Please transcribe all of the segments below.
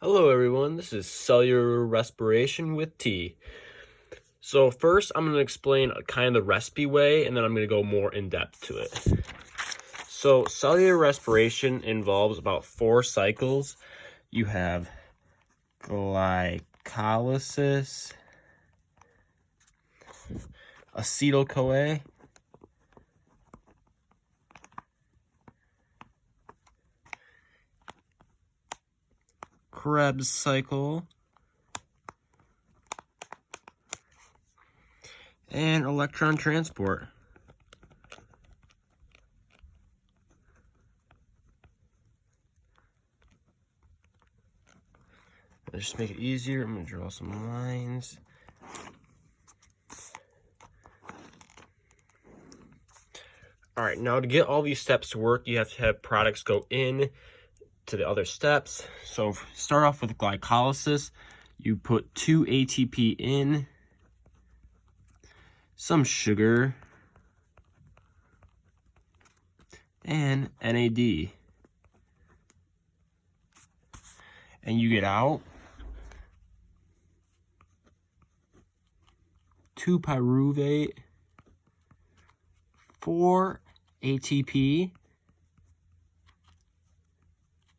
Hello everyone, this is Cellular Respiration with T. So first I'm going to explain kind of the recipe way, and then I'm going to go more in depth to it. So cellular respiration involves about 4 cycles. You have glycolysis, acetyl-CoA, Krebs cycle, and electron transport. Let's just make it easier. I'm going to draw some lines. All right, now to get all these steps to work, you have to have products go in to the other steps. So start off with glycolysis. You put 2 ATP in, some sugar, and NAD. And you get out 2 pyruvate, 4 ATP,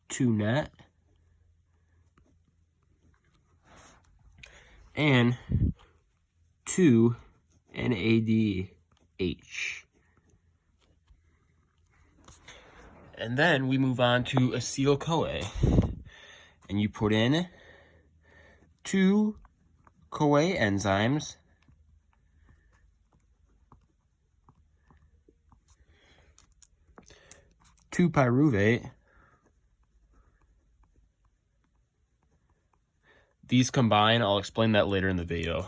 2 net, and 2 NADH. And then we move on to acetyl-CoA. And you put in 2 CoA enzymes, 2 pyruvate. These combine, I'll explain that later in the video.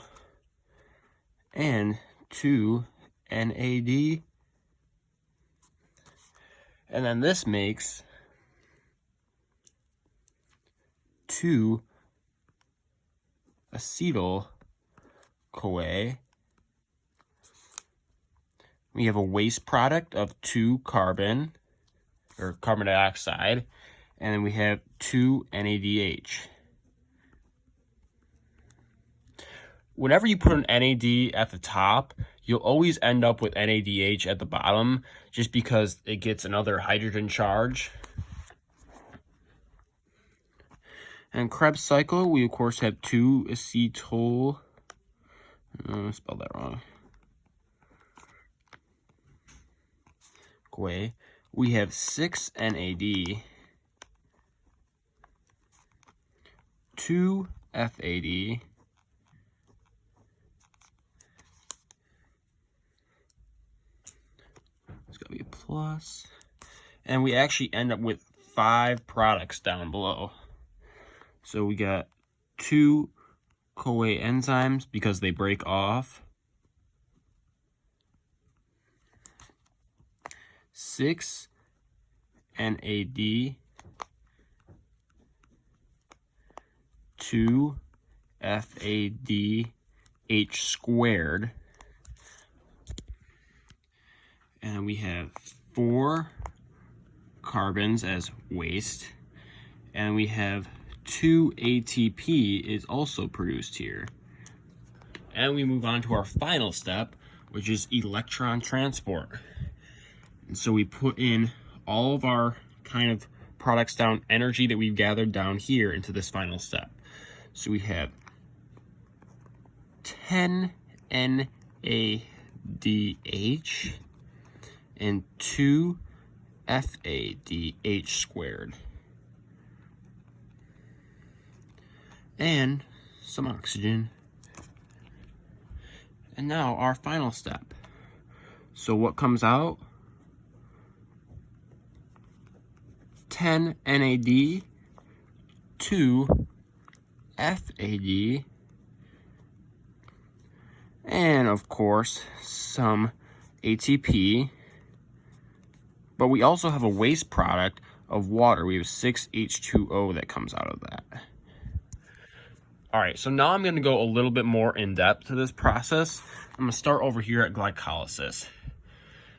And 2 NAD. And then this makes 2 acetyl-CoA. We have a waste product of 2 carbon dioxide, and then we have 2 NADH. Whenever you put an NAD at the top, you'll always end up with NADH at the bottom, just because it gets another hydrogen charge. And Krebs cycle, we of course have 2 acetyl, spelled that wrong, CoA. We have 6 NAD, 2 FAD, it's got to be a plus, and we actually end up with 5 products down below. So we got 2 CoA enzymes because they break off, 6 NAD, 2 FADH squared, and we have 4 carbons as waste, and we have 2 ATP is also produced here. And we move on to our final step, which is electron transport. And so we put in all of our kind of products down, energy that we've gathered down here into this final step. So we have 10 NADH and 2 FADH squared. And some oxygen. And now our final step. So what comes out? 10 NAD, 2 FAD, and of course some ATP. But we also have a waste product of water. We have 6 H2O that comes out of that. All right, so now I'm going to go a little bit more in depth to this process. I'm going to start over here at glycolysis.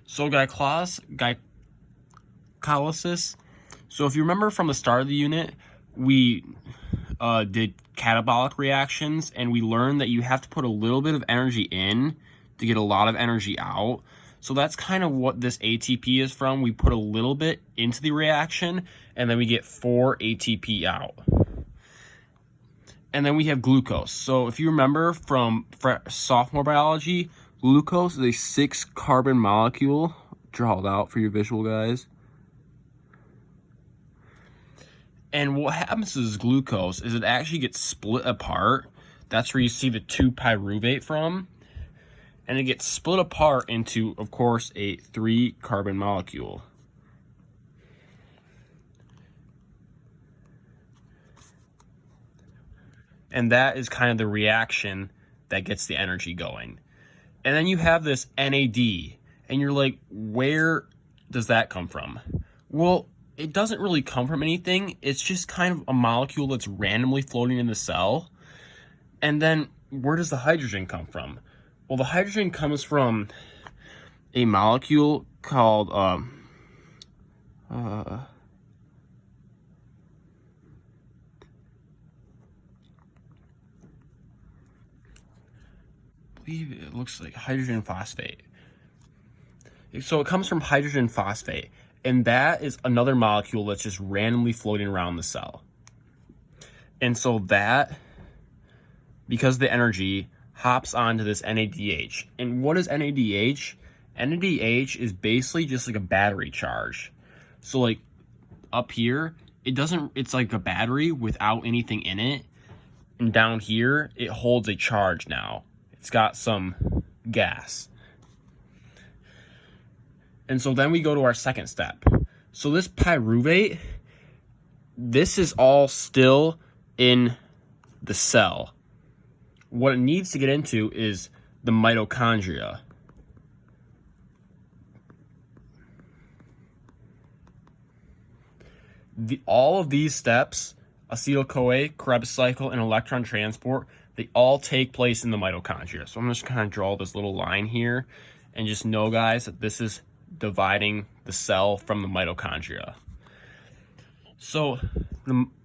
So glycolysis, so if you remember from the start of the unit, we did catabolic reactions, and we learned that you have to put a little bit of energy in to get a lot of energy out. So that's kind of what this ATP is from. We put a little bit into the reaction, and then we get 4 ATP out. And then we have glucose. So if you remember from sophomore biology, glucose is a 6-carbon molecule. Draw it out for your visual guys. And what happens to this glucose is it actually gets split apart. That's where you see the 2-pyruvate from. And it gets split apart into, of course, a 3-carbon molecule. And that is kind of the reaction that gets the energy going. And then you have this NAD. And you're like, where does that come from? Well, it doesn't really come from anything. It's just kind of a molecule that's randomly floating in the cell. And then where does the hydrogen come from? Well, the hydrogen comes from a molecule called I believe it looks like hydrogen phosphate. So it comes from hydrogen phosphate, and that is another molecule that's just randomly floating around the cell. And so that, because the energy, hops onto this NADH. And what is NADH? NADH is basically just like a battery charge. So like up here, it's like a battery without anything in it. And down here, it holds a charge now. It's got some gas. And so then we go to our second step. So this pyruvate, this is all still in the cell. What it needs to get into is the mitochondria. All of these steps, acetyl-CoA, Krebs cycle, and electron transport, they all take place in the mitochondria. So I'm just kind of draw this little line here and just know, guys, that this is dividing the cell from the mitochondria. So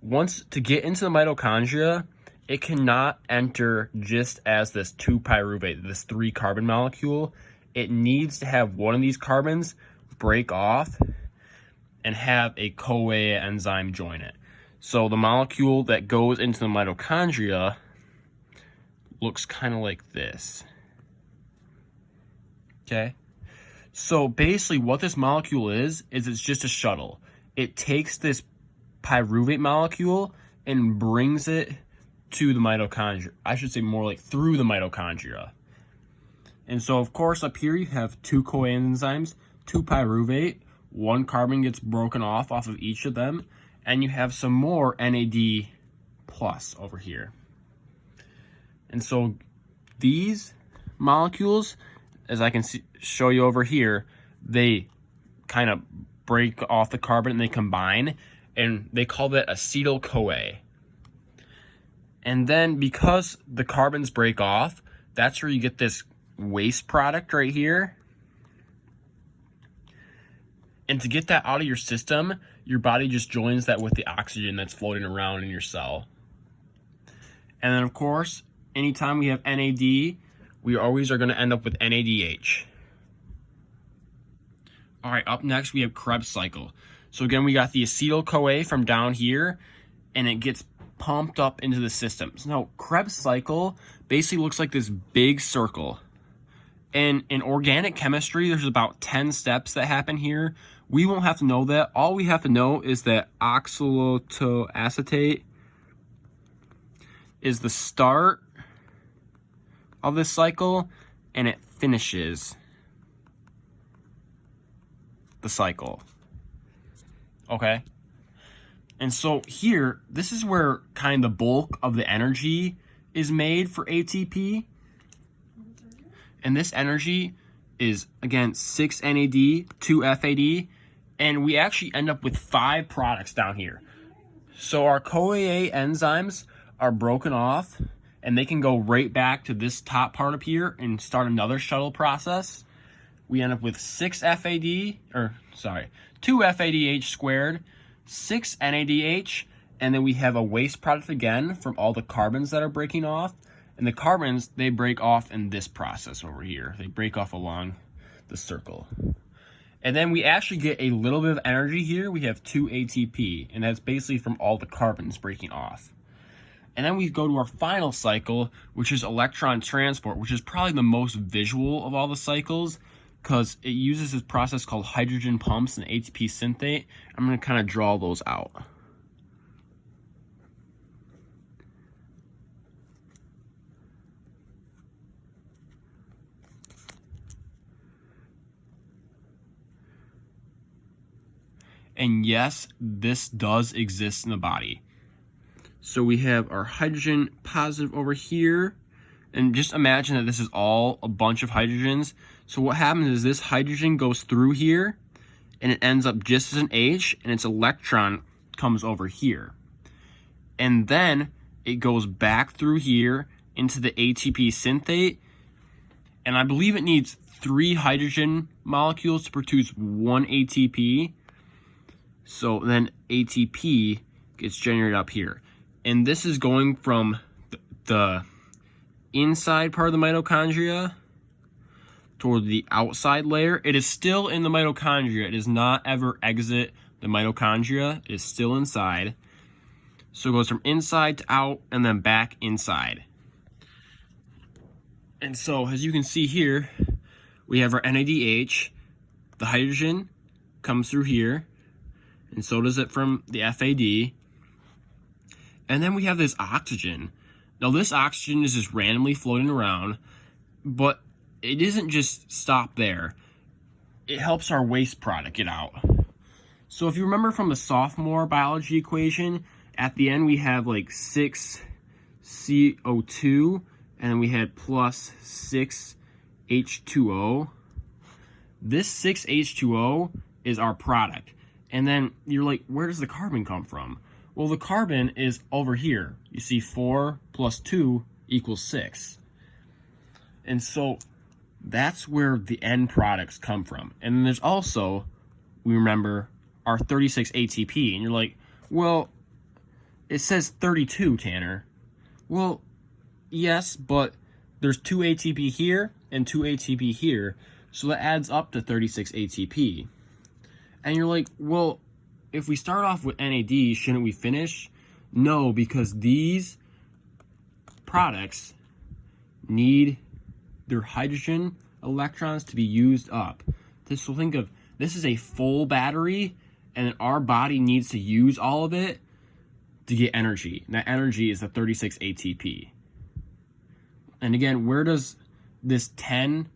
once to get into the mitochondria, it cannot enter just as this 2-pyruvate, this 3-carbon molecule. It needs to have one of these carbons break off and have a CoA enzyme join it. So the molecule that goes into the mitochondria looks kind of like this. Okay? So basically what this molecule is it's just a shuttle. It takes this pyruvate molecule and brings it to the mitochondria. I should say more like through the mitochondria. And so of course up here you have 2 CoA enzymes, 2 pyruvate, 1 carbon gets broken off of each of them, and you have some more NAD plus over here. And so these molecules, as I can show you over here, they kind of break off the carbon and they combine, and they call that acetyl-CoA. And then because the carbons break off, that's where you get this waste product right here. And to get that out of your system, your body just joins that with the oxygen that's floating around in your cell. And then of course, anytime we have NAD, we always are going to end up with NADH. All right, up next we have Krebs cycle. So again, we got the acetyl-CoA from down here, and it gets pumped up into the system. So now Krebs cycle basically looks like this big circle. And in organic chemistry, there's about 10 steps that happen here. We won't have to know that. All we have to know is that oxaloacetate is the start of this cycle, and it finishes the cycle. Okay? And so here, this is where kind of the bulk of the energy is made for ATP. And this energy is, again, 6 NAD, 2 FAD, and we actually end up with 5 products down here. So our CoA enzymes are broken off, and they can go right back to this top part up here and start another shuttle process. We end up with 2 FADH squared, 6 NADH, And then we have a waste product again from all the carbons that are breaking off. And the carbons, they break off in this process over here. They break off along the circle. And then we actually get a little bit of energy here. We have 2 ATP, and that's basically from all the carbons breaking off. And then we go to our final cycle, which is electron transport, which is probably the most visual of all the cycles because it uses this process called hydrogen pumps and ATP synthate. I'm going to kind of draw those out. And yes, this does exist in the body. So we have our hydrogen positive over here. And just imagine that this is all a bunch of hydrogens. So what happens is this hydrogen goes through here and it ends up just as an H, and its electron comes over here. And then it goes back through here into the ATP synthate. And I believe it needs 3 hydrogen molecules to produce 1 ATP. So then ATP gets generated up here. And this is going from the inside part of the mitochondria toward the outside layer. It is still in the mitochondria. It does not ever exit the mitochondria. It is still inside. So it goes from inside to out and then back inside. And so as you can see here, we have our NADH. The hydrogen comes through here, and so does it from the FAD. And then we have this oxygen. Now this oxygen is just randomly floating around, but it doesn't just stop there. It helps our waste product get out. So if you remember from the sophomore biology equation, at the end we have like 6 CO2, and then we had plus 6 H2O. This 6 H2O is our product. And then you're like, where does the carbon come from? Well, the carbon is over here. You see 4 plus 2 equals 6. And so that's where the end products come from. And then there's also, we remember, our 36 ATP. And you're like, well, it says 32, Tanner. Well, yes, but there's 2 ATP here and 2 ATP here. So that adds up to 36 ATP. And you're like, well, if we start off with NAD, shouldn't we finish? No, because these products need their hydrogen electrons to be used up. So think of this is a full battery, and our body needs to use all of it to get energy. And that energy is the 36 ATP. And again, where does this 10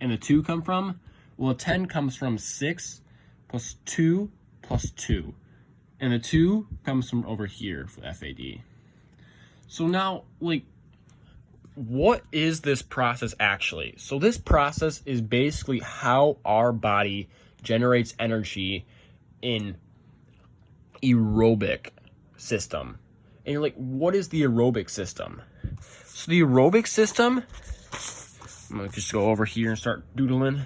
and the 2 come from? Well, a 10 comes from 6 plus 2 plus 2. And the 2 comes from over here for FAD. So now, like, what is this process actually? So this process is basically how our body generates energy in aerobic system. And you're like, what is the aerobic system? So the aerobic system, I'm going to just go over here and start doodling.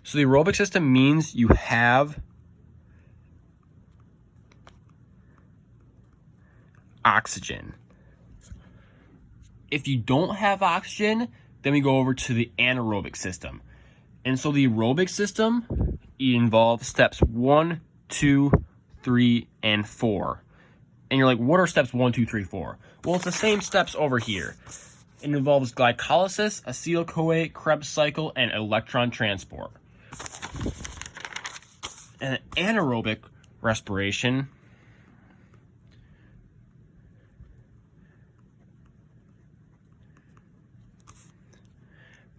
So the aerobic system means you have oxygen. If you don't have oxygen, then we go over to the anaerobic system. And so the aerobic system involves steps 1, 2, 3, and 4. And you're like, what are steps 1, 2, 3, 4? Well, it's the same steps over here. It involves glycolysis, acetyl-CoA, Krebs cycle, and electron transport. And anaerobic respiration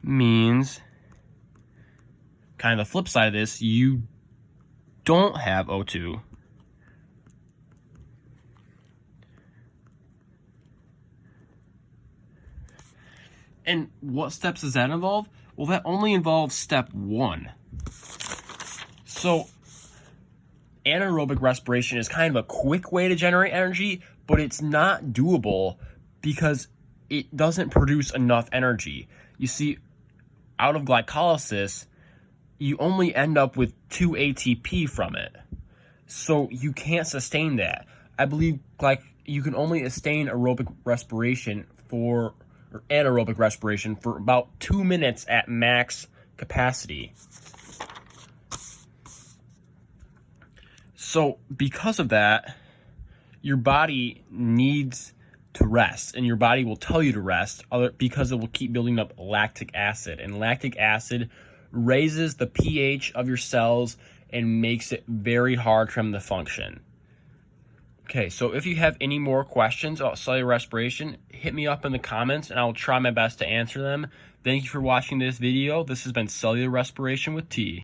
means, kind of the flip side of this, you don't have O2. And what steps does that involve? Well, that only involves step 1. So anaerobic respiration is kind of a quick way to generate energy, but it's not doable because it doesn't produce enough energy. You see, out of glycolysis, you only end up with 2 ATP from it. So you can't sustain that. I believe like you can only sustain aerobic respiration or anaerobic respiration for about 2 minutes at max capacity. So because of that, your body needs to rest, and your body will tell you to rest because it will keep building up lactic acid, and lactic acid raises the pH of your cells and makes it very hard for them to function. Okay, so if you have any more questions about cellular respiration, hit me up in the comments and I will try my best to answer them. Thank you for watching this video. This has been Cellular Respiration with T.